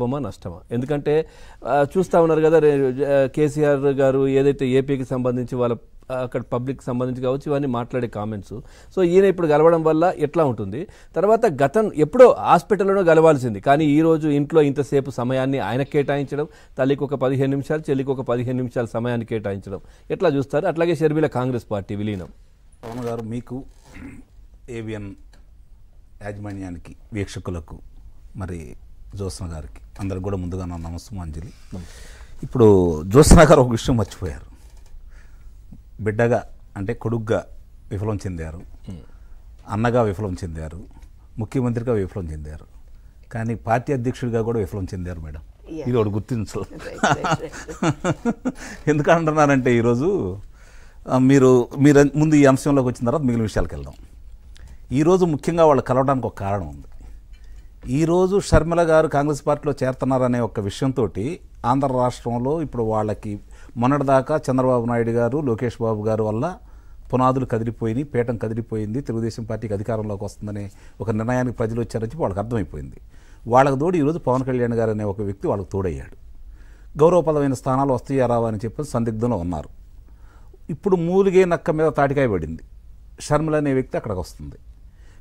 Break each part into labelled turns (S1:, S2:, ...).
S1: లాభమా నష్టమా? ఎందుకంటే చూస్తా ఉన్నారు కదా, కేసీఆర్ గారు ఏదైతే ఏపీకి సంబంధించి వాళ్ళ అక్కడ పబ్లిక్ సంబంధించి కావచ్చు ఇవన్నీ మాట్లాడే కామెంట్స్. సో ఈయన ఇప్పుడు గెలవడం వల్ల ఎట్లా ఉంటుంది? తర్వాత గతం ఎప్పుడో హాస్పిటల్లోనే గెలవాల్సింది, కానీ ఈ రోజు ఇంట్లో ఇంతసేపు సమయాన్ని ఆయన కేటాయించడం, తల్లికి ఒక 15 నిమిషాలు, చెల్లికి ఒక 15 నిమిషాల సమయాన్ని కేటాయించడం ఎట్లా చూస్తారు? అట్లాగే షర్మిల కాంగ్రెస్ పార్టీ విలీనం.
S2: పవన్ గారు, మీకు ఏబిఎన్ యాజమాన్యానికి, వీక్షకులకు, మరి జ్యోత్స్న గారికి అందరికి కూడా ముందుగా నా నమస్సుమాంజలి. ఇప్పుడు జ్యోత్స్న గారు ఒక విషయం మర్చిపోయారు. బిడ్డగా అంటే కొడుగ్గా విఫలం చెందారు, అన్నగా విఫలం చెందారు, ముఖ్యమంత్రిగా విఫలం చెందారు, కానీ పార్టీ అధ్యక్షుడిగా కూడా విఫలం చెందారు మేడం. ఇది ఒకటి గుర్తించు. ఎందుకంటున్నారంటే ఈరోజు మీరు ముందు ఈ అంశంలోకి వచ్చిన తర్వాత మిగిలిన విషయాలకు వెళ్దాం. ఈరోజు ముఖ్యంగా వాళ్ళు కలవడానికి ఒక కారణం ఉంది. ఈరోజు షర్మిల గారు కాంగ్రెస్ పార్టీలో చేరుతున్నారనే ఒక విషయంతో ఆంధ్ర రాష్ట్రంలో ఇప్పుడు వాళ్ళకి మొన్నటిదాకా చంద్రబాబు నాయుడు గారు, లోకేష్ బాబు గారు వల్ల పునాదులు కదిలిపోయినాయి, పీఠం కదిలిపోయింది, తెలుగుదేశం పార్టీకి అధికారంలోకి వస్తుందనే ఒక నిర్ణయానికి ప్రజలు వచ్చారని చెప్పి వాళ్ళకి అర్థమైపోయింది. వాళ్ళకి తోడు ఈరోజు పవన్ కళ్యాణ్ గారు అనే ఒక వ్యక్తి వాళ్ళకి తోడయ్యాడు. గౌరవప్రదమైన స్థానాలు వస్తాయా రావా అని చెప్పి సందిగ్ధంలో ఉన్నారు. ఇప్పుడు మూలిగే నక్క మీద తాటికాయ పడింది. షర్మిల అనే వ్యక్తి అక్కడికి వస్తుంది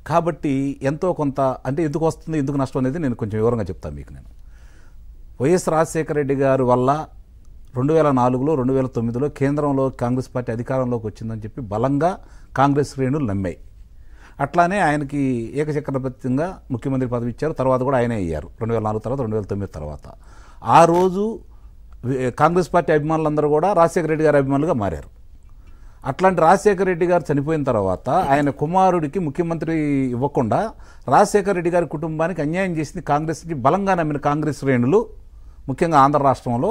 S2: కాబట్టి ఎంతో కొంత, అంటే ఎందుకు వస్తుంది, ఎందుకు నష్టం అనేది నేను కొంచెం వివరంగా చెప్తాను మీకు. నేను వైఎస్ రాజశేఖర రెడ్డి గారి వల్ల 2004లో 2009లో కేంద్రంలో కాంగ్రెస్ పార్టీ అధికారంలోకి వచ్చిందని చెప్పి బలంగా కాంగ్రెస్ శ్రేణులు నమ్మాయి. అట్లానే ఆయనకి ఏకచక్రవర్తిగా ముఖ్యమంత్రి పదవి ఇచ్చారు. తర్వాత కూడా ఆయనే అయ్యారు 2004 తర్వాత, 2009 తర్వాత. ఆ రోజు కాంగ్రెస్ పార్టీ అభిమానులందరూ కూడా రాజశేఖర రెడ్డి గారి అభిమానులుగా మారారు. అట్లాంటి రాజశేఖర రెడ్డి గారు చనిపోయిన తర్వాత ఆయన కుమారుడికి ముఖ్యమంత్రి ఇవ్వకుండా రాజశేఖర రెడ్డి గారి కుటుంబానికి అన్యాయం చేసింది కాంగ్రెస్కి బలంగా నమ్మిన కాంగ్రెస్ శ్రేణులు, ముఖ్యంగా ఆంధ్ర రాష్ట్రంలో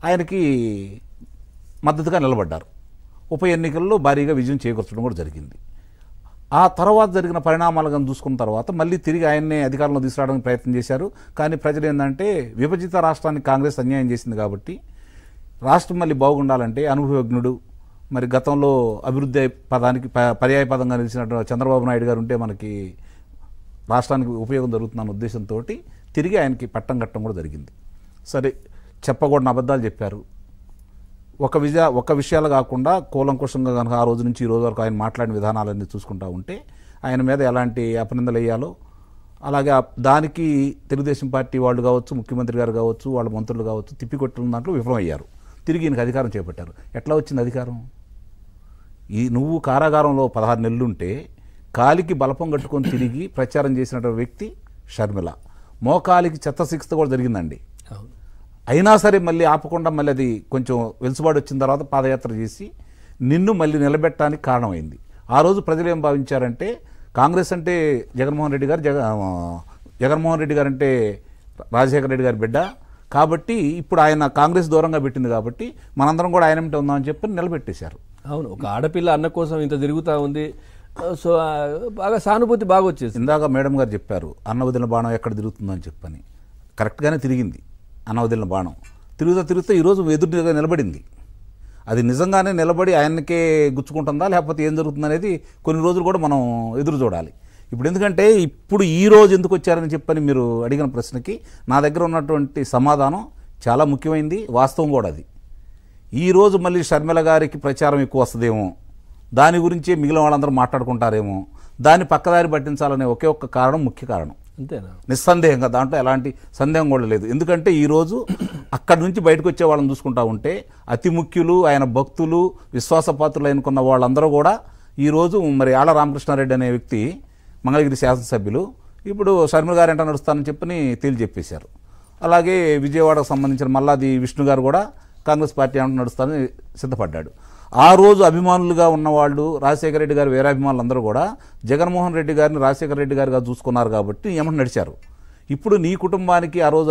S2: ఆయనకి మద్దతుగా నిలబడ్డారు. ఉప ఎన్నికల్లో భారీగా విజయం చేకూర్చడం కూడా జరిగింది. ఆ తర్వాత జరిగిన పరిణామాలను చూసుకున్న తర్వాత మళ్ళీ తిరిగి ఆయన్నే అధికారంలో తీసుకురావడానికి ప్రయత్నం చేశారు. కానీ ప్రజలు ఏంటంటే, విభజిత రాష్ట్రానికి కాంగ్రెస్ అన్యాయం చేసింది కాబట్టి రాష్ట్రం మళ్ళీ బాగుండాలంటే అనుభవజ్ఞుడు, మరి గతంలో అభివృద్ధి పదానికి పర్యాయ పదంగా నిలిచినటువంటి చంద్రబాబు నాయుడు గారు ఉంటే మనకి రాష్ట్రానికి ఉపయోగం జరుగుతుందన్న ఉద్దేశంతో తిరిగి ఆయనకి పట్టం కట్టడం కూడా జరిగింది. సరే, చెప్పకూడని అబద్ధాలు చెప్పారు. ఒక విషయాలు కాకుండా కూలంకుషంగా కనుక ఆ రోజు నుంచి ఈ రోజు వరకు ఆయన మాట్లాడిన విధానాలన్నీ చూసుకుంటూ ఉంటే ఆయన మీద ఎలాంటి అపనిందలు వేయాలో, అలాగే దానికి తెలుగుదేశం పార్టీ వాళ్ళు కావచ్చు, ముఖ్యమంత్రి గారు కావచ్చు, వాళ్ళ మంత్రులు కావచ్చు తిప్పికొట్టిన దాంట్లో విఫలమయ్యారు. తిరిగి ఈయనకు అధికారం చేపట్టారు. ఎట్లా వచ్చింది అధికారం? నువ్వు కారాగారంలో 16 నెలలుంటే కాలికి బలపం కట్టుకొని తిరిగి ప్రచారం చేసినటువంటి వ్యక్తి షర్మిల. మోకాలికి చెత్త శిక్ష కూడా జరిగిందండి. అయినా సరే మళ్ళీ ఆపకుండా మళ్ళీ అది కొంచెం వెలుసుబాటు వచ్చిన తర్వాత పాదయాత్ర చేసి నిన్ను మళ్ళీ నిలబెట్టడానికి కారణమైంది. ఆ రోజు ప్రజలు ఏం భావించారంటే, కాంగ్రెస్ అంటే జగన్మోహన్ రెడ్డి గారు, జగన్మోహన్ రెడ్డి గారు అంటే రాజశేఖర రెడ్డి గారి బిడ్డ కాబట్టి ఇప్పుడు ఆయన కాంగ్రెస్ దూరంగా పెట్టింది కాబట్టి మనందరం కూడా ఆయన ఏమిటి ఉందామని చెప్పి నిలబెట్టేశారు.
S1: అవును, ఒక ఆడపిల్ల అన్న కోసం ఇంత తిరుగుతూ ఉంది. సో బాగా సానుభూతి బాగా వచ్చేసి.
S2: ఇందాక మేడం గారు చెప్పారు అన్న వదిలిన బాణం ఎక్కడ తిరుగుతుందని చెప్పని. కరెక్ట్గానే తిరిగింది అన్న వదిలిన బాణం. తిరుగుతూ ఈరోజు ఎదురుగా నిలబడింది. అది నిజంగానే నిలబడి ఆయనకే గుచ్చుకుంటుందా లేకపోతే ఏం జరుగుతుంది అనేది కొన్ని రోజులు కూడా మనం ఎదురు చూడాలి. ఇప్పుడు ఎందుకంటే ఇప్పుడు ఈ రోజు ఎందుకు వచ్చారని చెప్పని మీరు అడిగిన ప్రశ్నకి నా దగ్గర ఉన్నటువంటి సమాధానం చాలా ముఖ్యమైనది, వాస్తవం కూడా. అది ఈరోజు మళ్ళీ షర్మిల గారికి ప్రచారం ఎక్కువ వస్తుందేమో, దాని గురించి మిగిలిన వాళ్ళందరూ మాట్లాడుకుంటారేమో, దాన్ని పక్కదారి పట్టించాలనే ఒకే ఒక్క కారణం, ముఖ్య కారణం.
S1: అంతేనా?
S2: నిస్సందేహంగా, దాంట్లో ఎలాంటి సందేహం కూడా లేదు. ఎందుకంటే ఈరోజు అక్కడి నుంచి బయటకు వచ్చే వాళ్ళని చూసుకుంటా ఉంటే అతి ముఖ్యులు, ఆయన భక్తులు, విశ్వాసపాత్రులు అనుకున్న వాళ్ళందరూ కూడా ఈరోజు మరి ఆళ్ల రామకృష్ణారెడ్డి అనే వ్యక్తి, మంగళగిరి శాసనసభ్యులు, ఇప్పుడు షర్మిల గారు ఎంట నడుస్తానని చెప్పని తేల్చెప్పేశారు. అలాగే విజయవాడకు సంబంధించిన మల్లాది విష్ణు గారు కూడా కాంగ్రెస్ పార్టీ ఏమంటే నడుస్తానని సిద్ధపడ్డాడు. ఆ రోజు అభిమానులుగా ఉన్నవాళ్ళు, రాజశేఖర రెడ్డి గారు వీరాభిమానులు అందరూ కూడా జగన్మోహన్ రెడ్డి గారిని రాజశేఖర రెడ్డి గారిగా చూసుకున్నారు కాబట్టి ఏమంటే నడిచారు. ఇప్పుడు నీ కుటుంబానికి ఆ రోజు